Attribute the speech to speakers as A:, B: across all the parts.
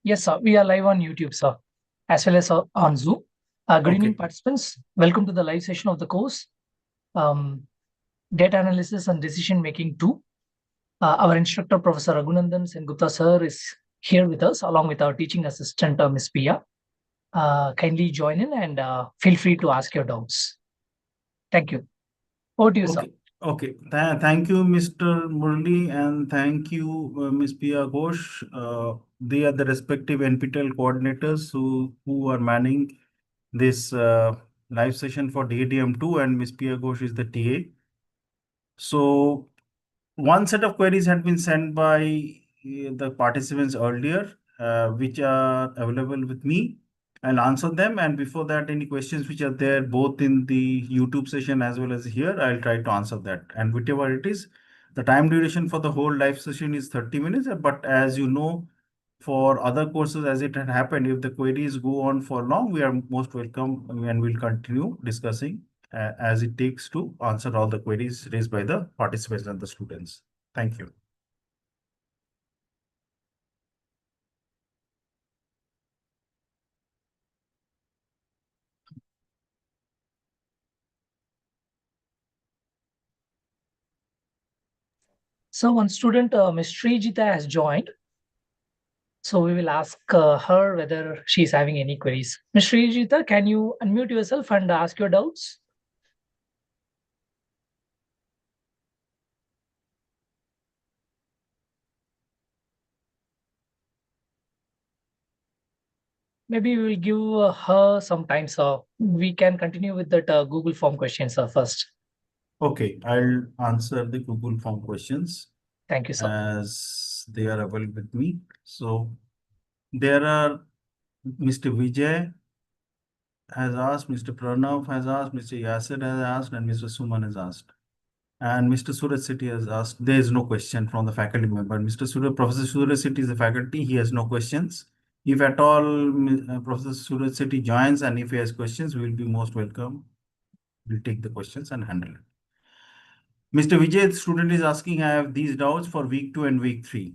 A: Yes, sir. We are live on YouTube, sir, as well as on Zoom. Good evening,
B: Okay.
A: participants. Welcome to the live session of the course, um, Data Analysis and Decision Making 2. Our instructor, Professor Raghu Nandan Sengupta, sir, is here with us, along with our teaching assistant, Ms. Pia. Kindly join in and feel free to ask your doubts. Thank you. Over to you, sir.
B: Okay. Okay. Thank you, Mr. Murli, and thank you, Ms. Pia Ghosh. They are the respective NPTEL coordinators who are manning this live session for DADM2, and Ms. Pia Ghosh is the TA. So one set of queries had been sent by the participants earlier, which are available with me. I'll answer them. And before that, any questions which are there both in the YouTube session as well as here, I'll try to answer that. And whichever it is, the time duration for the whole live session is 30 minutes. But as you know, for other courses, as it had happened, if the queries go on for long, we are most welcome and we'll continue discussing as it takes to answer all the queries raised by the participants and the students. Thank you.
A: So one student, Ms. Srijita, has joined. So we will ask her whether she's having any queries. Ms. Srijita, can you unmute yourself and ask your doubts? Maybe we will give her some time, so we can continue with that Google form questions first.
B: Okay, I'll answer the Google form questions
A: Thank you, sir.
B: as they are available with me. So there are Mr. Vijay has asked, Mr. Pranav has asked, Mr. Yasir has asked, and Mr. Suman has asked. And Mr. Suraj City has asked, there is no question from the faculty member. Professor Suraj City is the faculty, he has no questions. If at all Professor Suraj City joins and if he has questions, we will be most welcome. We'll take the questions and handle it. Mr. Vijay, the student is asking, I have these doubts for week 2 and week 3.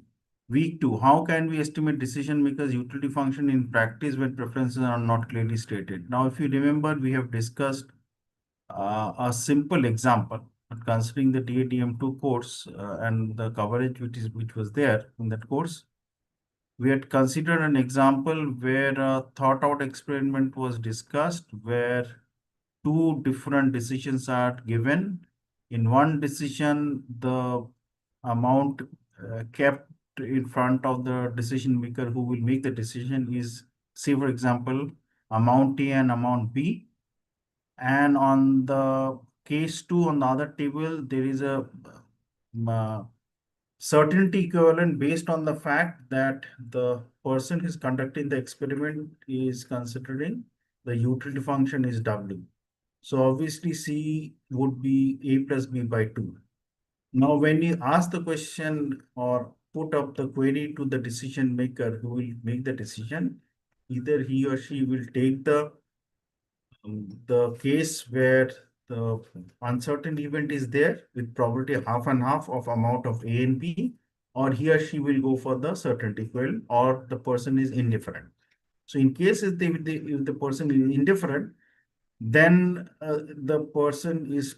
B: Week 2, how can we estimate decision makers utility function in practice when preferences are not clearly stated? Now, if you remember, we have discussed a simple example, considering the DADM2 course and the coverage which was there in that course. We had considered an example where a thought out experiment was discussed where two different decisions are given. In one decision, the amount kept in front of the decision maker who will make the decision is, say, for example, amount A and amount B. And on the case 2 on the other table, there is a uh, certainty equivalent based on the fact that the person who is conducting the experiment is considering the utility function is W. So obviously C would be A plus B by 2. Now, when you ask the question or put up the query to the decision maker who will make the decision, either he or she will take the case where the uncertain event is there with probability half and half of amount of A and B, or he or she will go for the certainty equivalent, or the person is indifferent. So in case if the person is indifferent, then the person is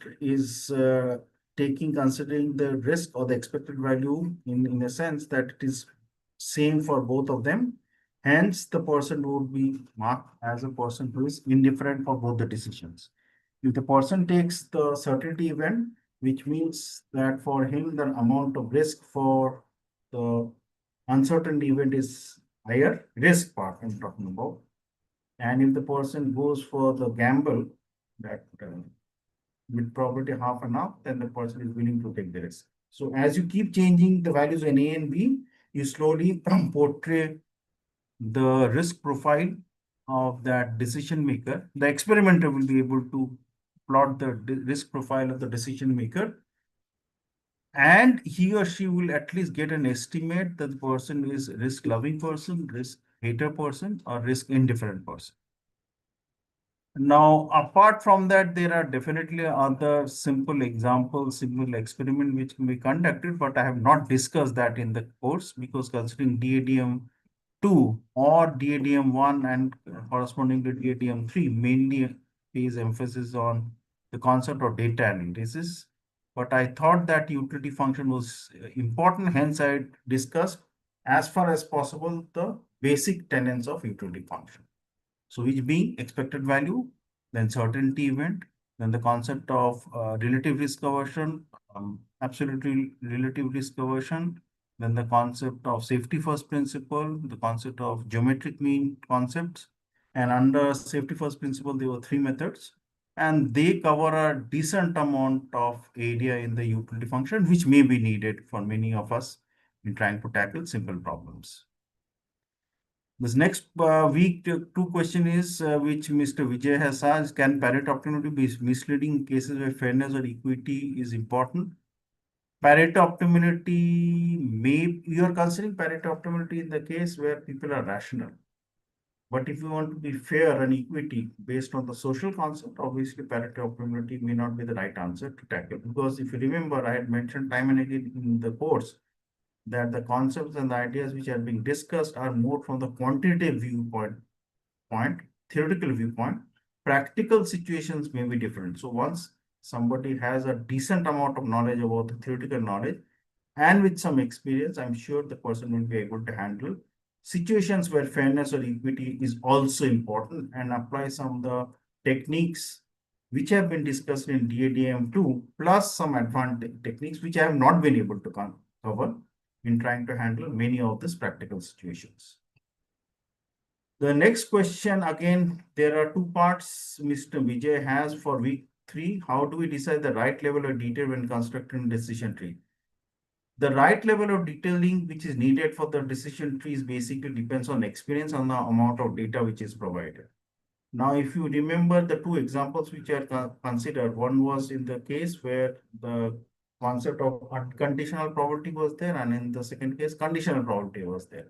B: taking considering the risk or the expected value in a sense that it is same for both of them. Hence, the person would be marked as a person who is indifferent for both the decisions. If the person takes the certainty event, which means that for him the amount of risk for the uncertain event is higher, risk part I'm talking about. And if the person goes for the gamble that with probability half and half, then the person is willing to take the risk. So as you keep changing the values in A and B, you slowly portray the risk profile of that decision maker. The experimenter will be able to plot the risk profile of the decision maker, and he or she will at least get an estimate that the person is risk loving person, risk hater person, or risk indifferent person. Now, apart from that, there are definitely other simple examples, simple experiment which can be conducted, but I have not discussed that in the course because considering DADM 2 or DADM1 and corresponding to DADM3 mainly pays emphasis on the concept of data analysis. But I thought that utility function was important, hence I discussed as far as possible the basic tenets of utility function. So which being expected value, then certainty event, then the concept of relative risk aversion, absolute relative risk aversion, then the concept of safety first principle, the concept of geometric mean concepts. And under safety first principle, there were three methods. And they cover a decent amount of area in the utility function, which may be needed for many of us in trying to tackle simple problems. This next week, two question is which Mr. Vijay has asked: can Pareto optimality be misleading in cases where fairness or equity is important? Pareto optimality you are considering Pareto optimality in the case where people are rational. But if you want to be fair and equity based on the social concept, obviously Pareto optimality may not be the right answer to tackle. Because if you remember, I had mentioned time and again in the course that the concepts and the ideas which are being discussed are more from the quantitative theoretical viewpoint. Practical situations may be different. So once somebody has a decent amount of knowledge about the theoretical knowledge and with some experience, I'm sure the person will be able to handle situations where fairness or equity is also important and apply some of the techniques which have been discussed in DADM2 plus some advanced techniques which I have not been able to cover in trying to handle many of these practical situations. The next question, again, there are two parts Mr. Vijay has for week 3. How do we decide the right level of detail when constructing decision tree? The right level of detailing which is needed for the decision trees basically depends on experience and the amount of data which is provided. Now, if you remember the two examples which are considered, one was in the case where the concept of unconditional probability was there, and in the second case, conditional probability was there.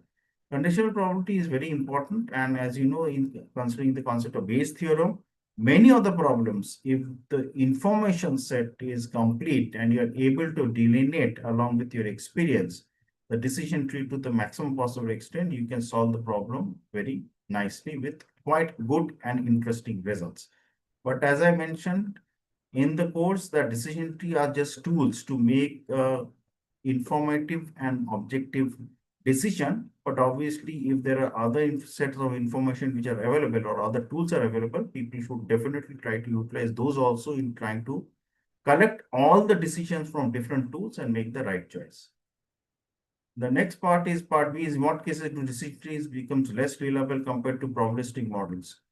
B: Conditional probability is very important, and as you know, in considering the concept of Bayes theorem, many of the problems, if the information set is complete and you are able to delineate along with your experience, the decision tree to the maximum possible extent, you can solve the problem very nicely with quite good and interesting results. But as I mentioned in the course, the decision tree are just tools to make informative and objective decision. But obviously, if there are other sets of information which are available or other tools are available, people should definitely try to utilize those also in trying to collect all the decisions from different tools and make the right choice. The next part is part B is in what cases do decision trees becomes less reliable compared to probabilistic models.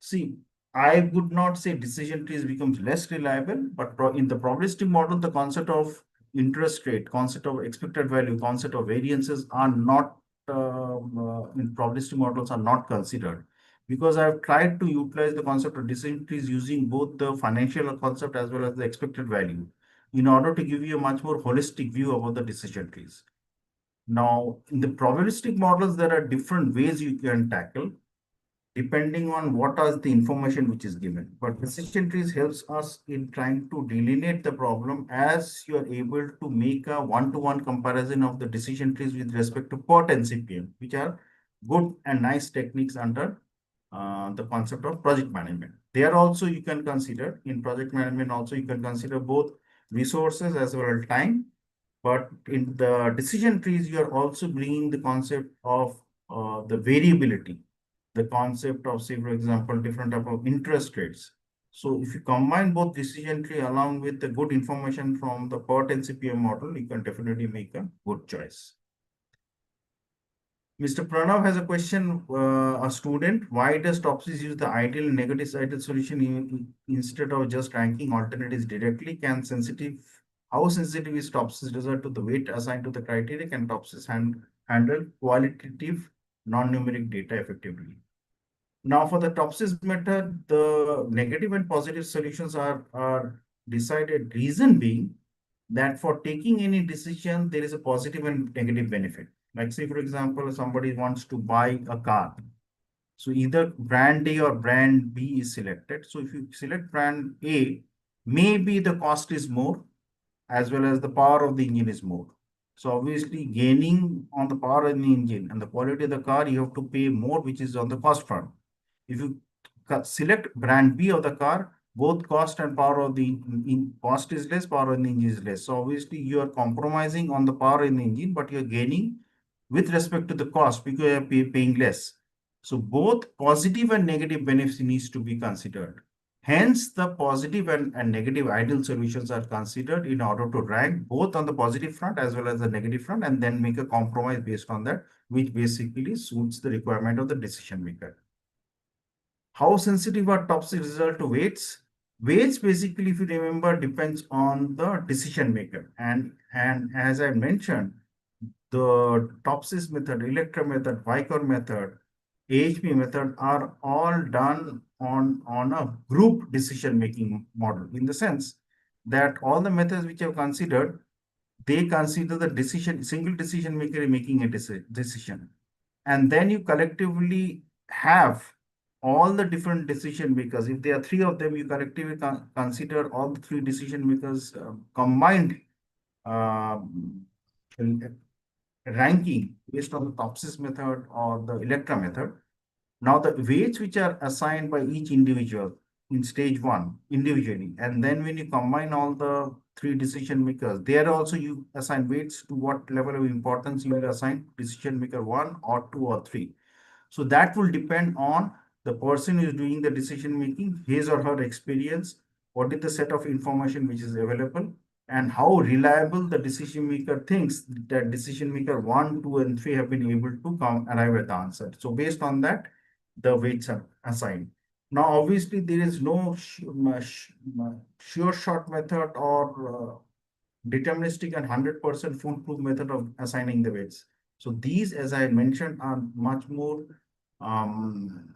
B: See, I would not say decision trees becomes less reliable, but in the probabilistic model, the concept of interest rate, concept of expected value, concept of variances are not in probabilistic models are not considered because I've tried to utilize the concept of decision trees using both the financial concept as well as the expected value in order to give you a much more holistic view about the decision trees. Now, in the probabilistic models, there are different ways you can tackle depending on what is the information which is given. But decision trees helps us in trying to delineate the problem as you are able to make a one-to-one comparison of the decision trees with respect to PERT and CPM, which are good and nice techniques under the concept of project management. There also you can consider in project management also you can consider both resources as well as time. But in the decision trees, you are also bringing the concept of the variability, the concept of, say, for example, different type of interest rates. So if you combine both decision tree along with the good information from the PERT and CPM model, you can definitely make a good choice. Mr. Pranav has a question, a student, why does TOPSIS use the ideal and negative sided solution instead of just ranking alternatives directly? How sensitive is TOPSIS result to the weight assigned to the criteria? Can TOPSIS handle qualitative non-numeric data effectively? Now, for the TOPSIS method, the negative and positive solutions are decided. Reason being that for taking any decision, there is a positive and negative benefit. Like, say, for example, somebody wants to buy a car. So either brand A or brand B is selected. So if you select brand A, maybe the cost is more as well as the power of the engine is more. So obviously gaining on the power in the engine and the quality of the car, you have to pay more, which is on the cost front. If you select brand B of the car, both cost and power of the cost is less, power in the engine is less. So obviously you are compromising on the power in the engine, but you're gaining with respect to the cost because you're paying less. So both positive and negative benefits needs to be considered. Hence, the positive and negative ideal solutions are considered in order to rank both on the positive front as well as the negative front, and then make a compromise based on that, which basically suits the requirement of the decision maker. How sensitive are topsy result to weights? Weights basically, if you remember, depends on the decision maker. And as I mentioned, the Topsys method, Electra method, Vicor method, AHP method are all done on a group decision-making model, in the sense that all the methods which I've considered, they consider the decision, single decision maker making a decision. And then you collectively have all the different decision makers. If there are three of them, you collectively consider all the three decision makers combined um, ranking based on the Topsys method or the Electra method. Now the weights which are assigned by each individual in stage one individually, and then when you combine all the three decision makers, there also you assign weights to what level of importance you will assign decision maker one or two or three. So that will depend on the person who is doing the decision making, his or her experience, what is the set of information which is available, and how reliable the decision maker thinks that decision maker one, two, and three have been able to come arrive at the answer. So based on that, the weights are assigned. Now, obviously, there is no sure shot method or deterministic and 100% foolproof method of assigning the weights. So these, as I mentioned, are much more um,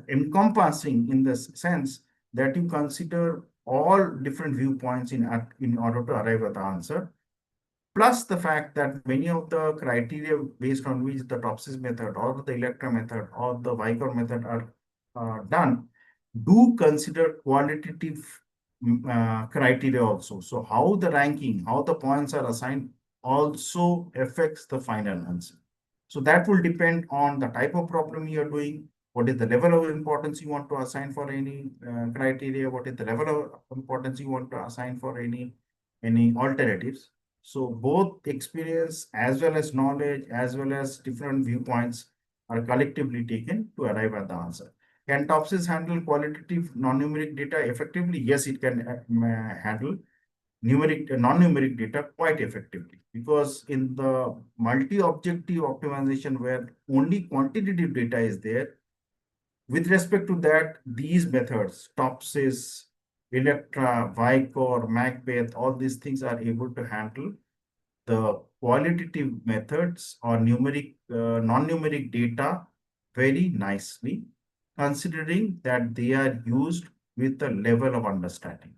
B: encompassing in the sense that you consider all different viewpoints in order to arrive at the answer. Plus the fact that many of the criteria based on which the Topsys method or the Electra method or the Vicor method are done do consider qualitative criteria also. So how the ranking, how the points are assigned also affects the final answer. So that will depend on the type of problem you are doing, what is the level of importance you want to assign for any criteria, what is the level of importance you want to assign for any alternatives. So both experience as well as knowledge as well as different viewpoints are collectively taken to arrive at the answer. Can Topsys handle qualitative non-numeric data effectively? Yes, it can handle non-numeric data quite effectively, because in the multi-objective optimization where only quantitative data is there, with respect to that, these methods, Topsys, Electra, Vicor, Macbeth, all these things are able to handle the qualitative methods or non-numeric data very nicely, considering that they are used with a level of understanding.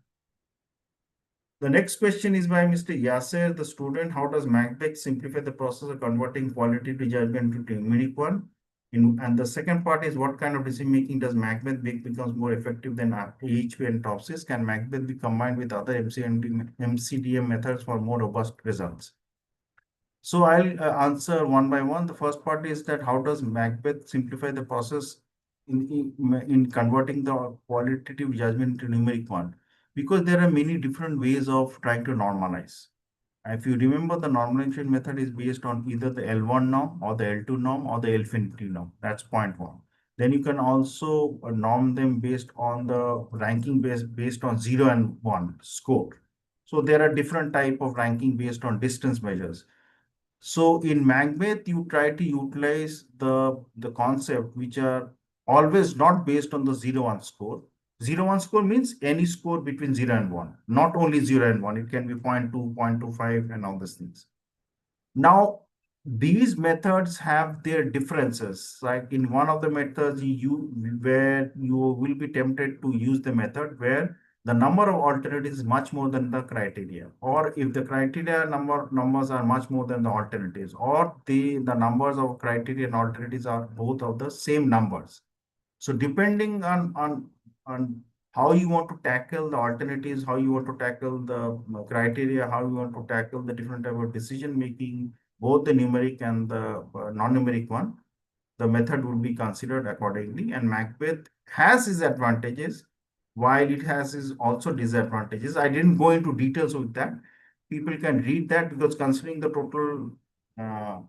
B: The next question is by Mr. Yasser, the student. How does Macbeth simplify the process of converting qualitative judgment to numeric one? And the second part is, what kind of decision making does Macbeth make becomes more effective than AHP and Topsys? Can Macbeth be combined with other MCDM methods for more robust results? So I'll answer one by one. The first part is that how does Macbeth simplify the process in converting the qualitative judgment to numeric one? Because there are many different ways of trying to normalize. If you remember, the normalization method is based on either the L1 norm or the L2 norm or the L-infinity norm. That's point one. Then you can also norm them based on the ranking based on 0 and 1 score. So there are different type of ranking based on distance measures. So in Macbeth, you try to utilize the concept which are always not based on the 0-1 score. 0-1 score means any score between 0 and 1, not only 0 and 1. It can be 0.2, 0.25 and all these things. Now, these methods have their differences. Like in one of the methods, where you will be tempted to use the method where the number of alternatives is much more than the criteria, or if the criteria numbers are much more than the alternatives, or the numbers of criteria and alternatives are both of the same numbers. So depending on how you want to tackle the alternatives, how you want to tackle the criteria, how you want to tackle the different type of decision making, both the numeric and the non-numeric one. The method will be considered accordingly. And Macbeth has its advantages, while it has its also disadvantages. I didn't go into details with that. People can read that, because considering the total uh,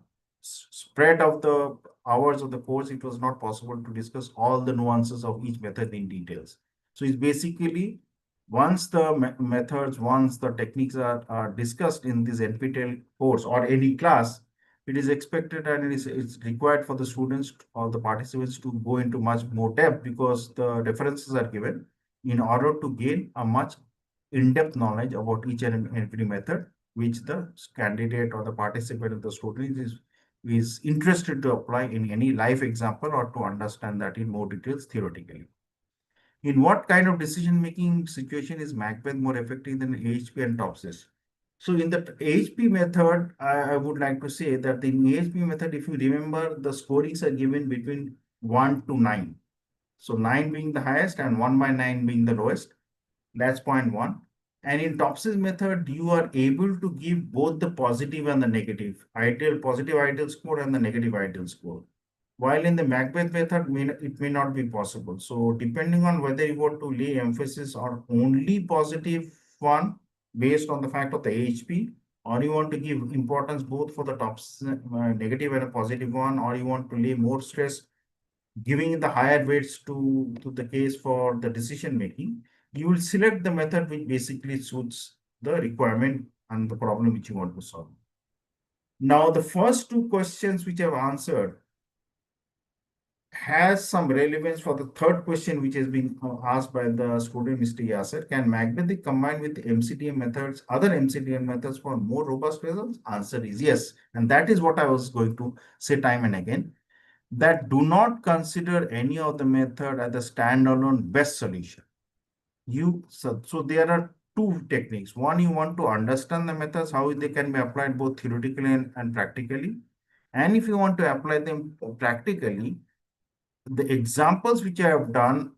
B: spread of the hours of the course, it was not possible to discuss all the nuances of each method in details. So it's basically, once the methods, once the techniques are discussed in this NPTEL course or any class, it is expected and it's required for the students or the participants to go into much more depth, because the references are given in order to gain a much in-depth knowledge about each and every method which the candidate or the participant of the student is interested to apply in any live example, or to understand that in more details theoretically. In what kind of decision-making situation is Macbeth more effective than AHP and TOPSIS? So in the AHP method, I would like to say that in AHP method, if you remember, the scorings are given between 1 to 9. So 9 being the highest and 1 by 9 being the lowest. That's point one. And in TOPSIS method, you are able to give both the positive and the negative, ideal, positive ideal score and the negative ideal score. While in the Macbeth method, it may not be possible. So depending on whether you want to lay emphasis on only positive one based on the fact of the AHP, or you want to give importance both for the negative and a positive one, or you want to lay more stress giving the higher weights to the case for the decision making, you will select the method which basically suits the requirement and the problem which you want to solve. Now, the first two questions which I've answered has some relevance for the third question which has been asked by the student, Mr. Yasser. Can Macbeth be combined with MCTM methods, other MCTM methods for more robust results? Answer is yes. And that is what I was going to say time and again, that do not consider any of the method as a standalone best solution. So there are two techniques. One, you want to understand the methods, how they can be applied both theoretically and practically. And if you want to apply them practically, the examples which I have done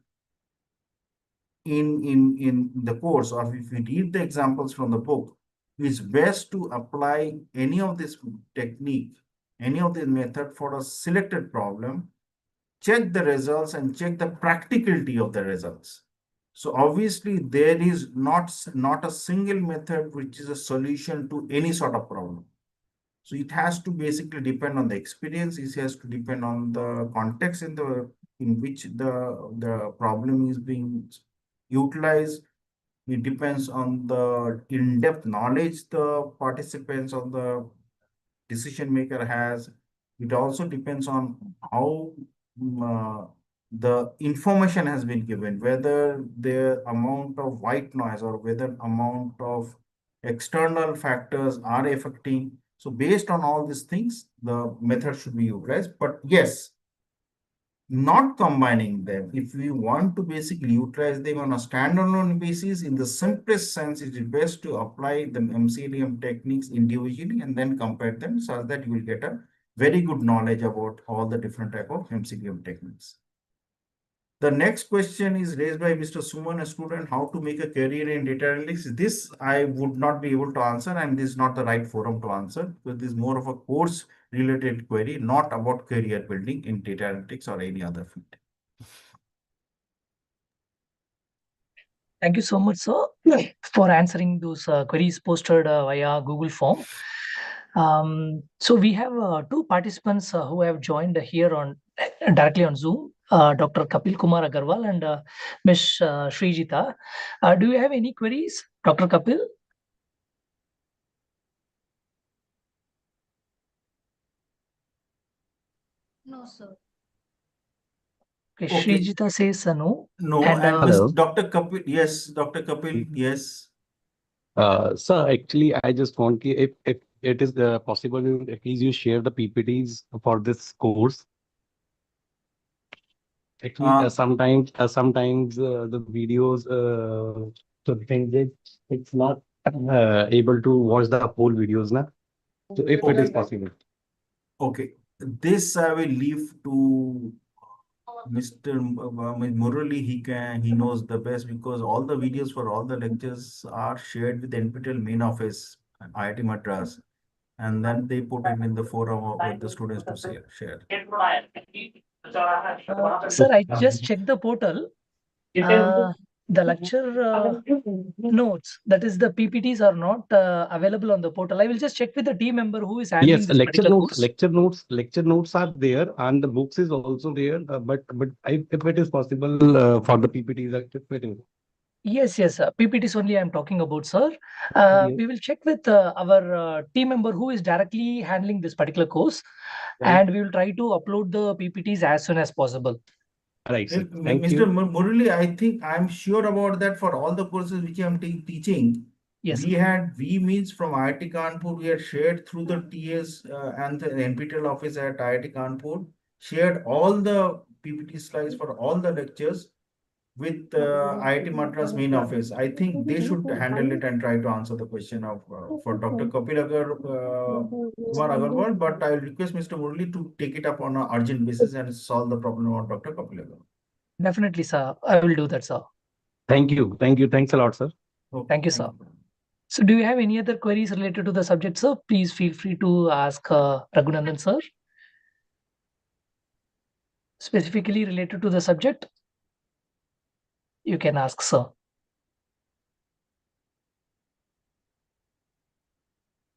B: in the course, or if you read the examples from the book, it's best to apply any of this technique, any of this method for a selected problem, check the results and check the practicality of the results. So obviously there is not a single method which is a solution to any sort of problem. So it has to basically depend on the experience. It has to depend on the context in which the problem is being utilized. It depends on the in-depth knowledge the participants or the decision maker has. It also depends on how the information has been given, whether the amount of white noise or whether amount of external factors are affecting. So based on all these things, the method should be utilized. But yes, not combining them, if we want to basically utilize them on a standalone basis, in the simplest sense, it is best to apply the MCDM techniques individually and then compare them, so that you will get a very good knowledge about all the different type of MCDM techniques. The next question is raised by Mr. Suman, a student, how to make a career in data analytics. This I would not be able to answer, and this is not the right forum to answer, because this is more of a course related query, not about career building in data analytics or any other field.
A: Thank you so much, sir, for answering those queries posted via Google form. So we have two participants who have joined here on directly on Zoom, Dr. Kapil Kumar Agarwal and Ms. Srijita. Do you have any queries, Dr. Kapil?
C: No, sir.
A: Okay,
B: Okay.
A: Srijita says no.
B: No,
A: And,
B: and
D: Hello.
B: Dr. Kapil, yes, Dr. Kapil, yes.
D: Sir, actually, I just want if it is possible, please you share the PPTs for this course. Actually, sometimes the videos, the thing is, it's not able to watch the whole videos, na? So if it is
B: Okay.
D: possible.
B: Okay, this I will leave to Mr. Murali, he knows the best because all the videos for all the lectures are shared with NPTEL main office, IIT Madras, and then they put it in the forum with the students to share.
A: Sir, I just checked the portal. The lecture notes, that is the PPTs, are not available on the portal. I will just check with the team member who is handling
D: Yes,
A: this particular course.
D: lecture notes are there, and the books is also there. But if it is possible for the PPTs,
A: Yes, PPTs only I'm talking about, sir.
D: Yes.
A: We will check with our team member who is directly handling this particular course,
D: Right.
A: and we will try to upload the PPTs as soon as possible.
D: Right, sir. Thank
B: Mr.
D: you.
B: Murali, I think I'm sure about that for all the courses which I'm teaching.
A: Yes.
B: We means from IIT Kanpur, we had shared through the TS and the NPTEL office at IIT Kanpur, shared all the PPT slides for all the lectures with IIT Madras main office. I think they should handle it and try to answer the question of for Dr. Kumar Agarwal, but I will request Mr. Murali to take it up on an urgent basis and solve the problem of Dr. Kapil Agarwal.
A: Definitely, sir. I will do that, sir.
D: Thank you. Thanks a lot, sir.
B: Okay,
A: Thank you, sir. So do you have any other queries related to the subject, sir? Please feel free to ask Raghunandan, sir. Specifically related to the subject, you can ask, sir.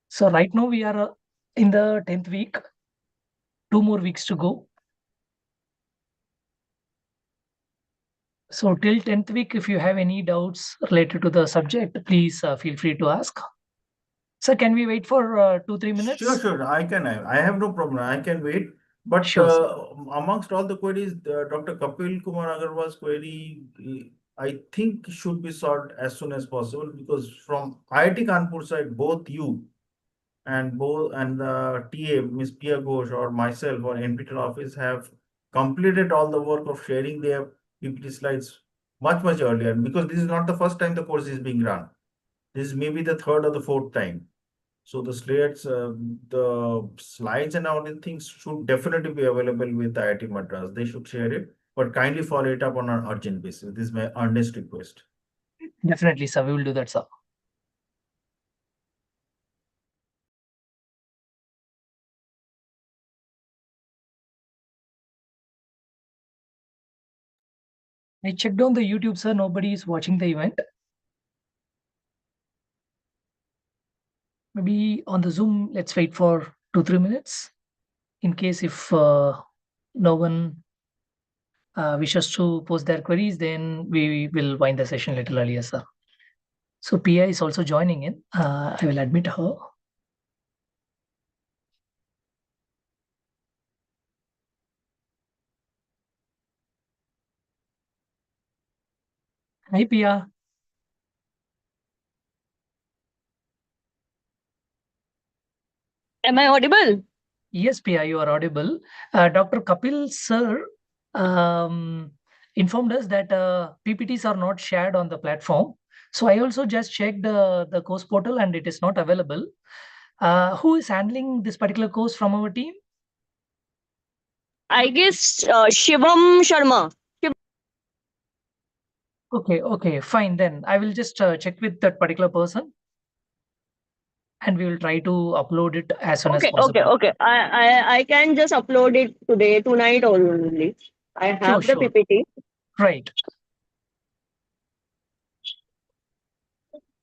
A: So right now we are in the 10th week. 2 more weeks to go. So till 10th week, if you have any doubts related to the subject, please feel free to ask. Sir, can we wait for 2-3 minutes?
B: Sure. I have no problem. I can wait. But
A: Sure,
B: amongst all the queries, Dr. Kapil Kumar Agarwal's query, I think should be solved as soon as possible because from IIT Kanpur side, both you and the TA, Ms. Pia Ghosh or myself or NPTEL office have completed all the work of sharing their PPT slides much earlier because this is not the first time the course is being run. This is maybe the third or the fourth time. So the slides and all the things should definitely be available with IIT Madras. They should share it, but kindly follow it up on an urgent basis. This is my earnest request.
A: definitely, sir. We will do that, sir. I checked on the YouTube, sir. Nobody is watching the event. Maybe on the Zoom, let's wait for 2-3 minutes. In case if no one wishes to post their queries, then we will wind the session a little earlier, sir. So Pia is also joining in. I will admit her. Hi, Pia.
C: Am I audible?
A: Yes, Pia, you are audible. Dr. Kapil sir informed us that PPTs are not shared on the platform. So I also just checked the course portal and it is not available. Who is handling this particular course from our team?
C: I guess Shivam Sharma.
A: Okay, fine. Then I will just check with that particular person and we will try to upload it as soon as possible.
C: Okay. I can just upload it tonight only. I have the
A: Sure.
C: PPT.
A: Right.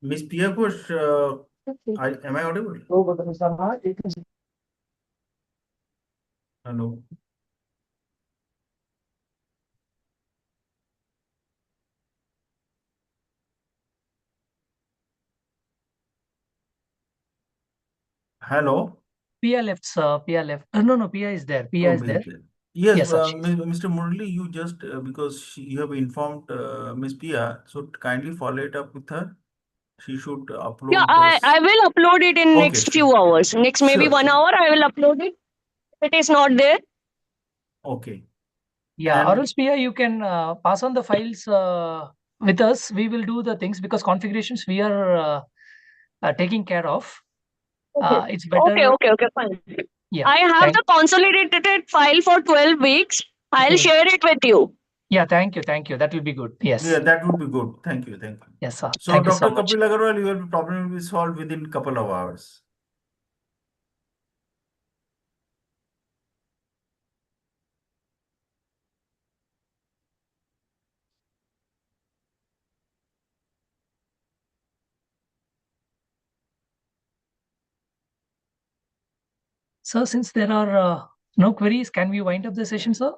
B: Ms. Pia Ghosh, am I audible? Hello. Hello.
A: Pia left, sir. Pia left. No, Pia is there. Pia is there.
B: Yes,
A: Yes, sir.
B: Mr. Murali, you just because you have informed Ms. Pia, so kindly follow it up with her. She should upload.
C: Yeah, I will upload it in next few hours. Next maybe 1 hour I will upload it. If it is not there.
B: Okay.
A: Yeah, or else Pia, you can pass on the files with us. We will do the things because configurations we are taking care of. It's better.
C: Okay, fine.
A: Yeah.
C: I have the consolidated file for 12 weeks. I'll
A: Okay.
C: share it with you.
A: Yeah, thank you. Thank you. That will be good. Yes.
B: Yeah, that would be good. Thank you. Thank you.
A: Yes, sir.
B: So,
A: Thank you so
B: Dr.
A: much.
B: Kapil Agarwal, your problem will be solved within a couple of hours.
A: Sir, since there are no queries, can we wind up the session, sir?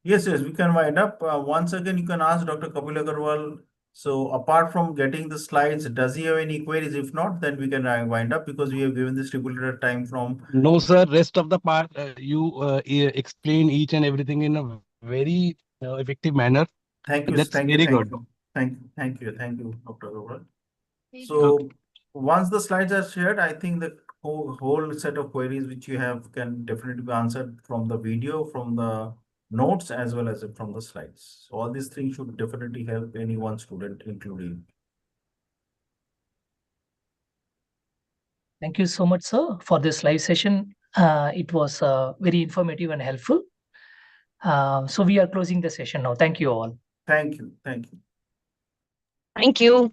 B: Yes, we can wind up. Once again, you can ask Dr. Kapil Agarwal. So, apart from getting the slides, does he have any queries? If not, then we can wind up because we have given the stipulated time from.
D: No, sir. Rest of the part, you explain each and everything in a very effective manner.
B: Thank you,
D: That's
B: thank you,
D: very
B: thank
D: good.
B: you, thank you, Dr. Agarwal.
C: Thank
B: So once the slides are shared, I think the whole set of queries which you have can definitely be answered from the video, from the notes, as well as from the slides. So all these things should definitely help any one student, including.
A: Thank you so much, sir, for this live session. It was very informative and helpful. So we are closing the session now. Thank you all.
B: Thank you. Thank you.
C: Thank you.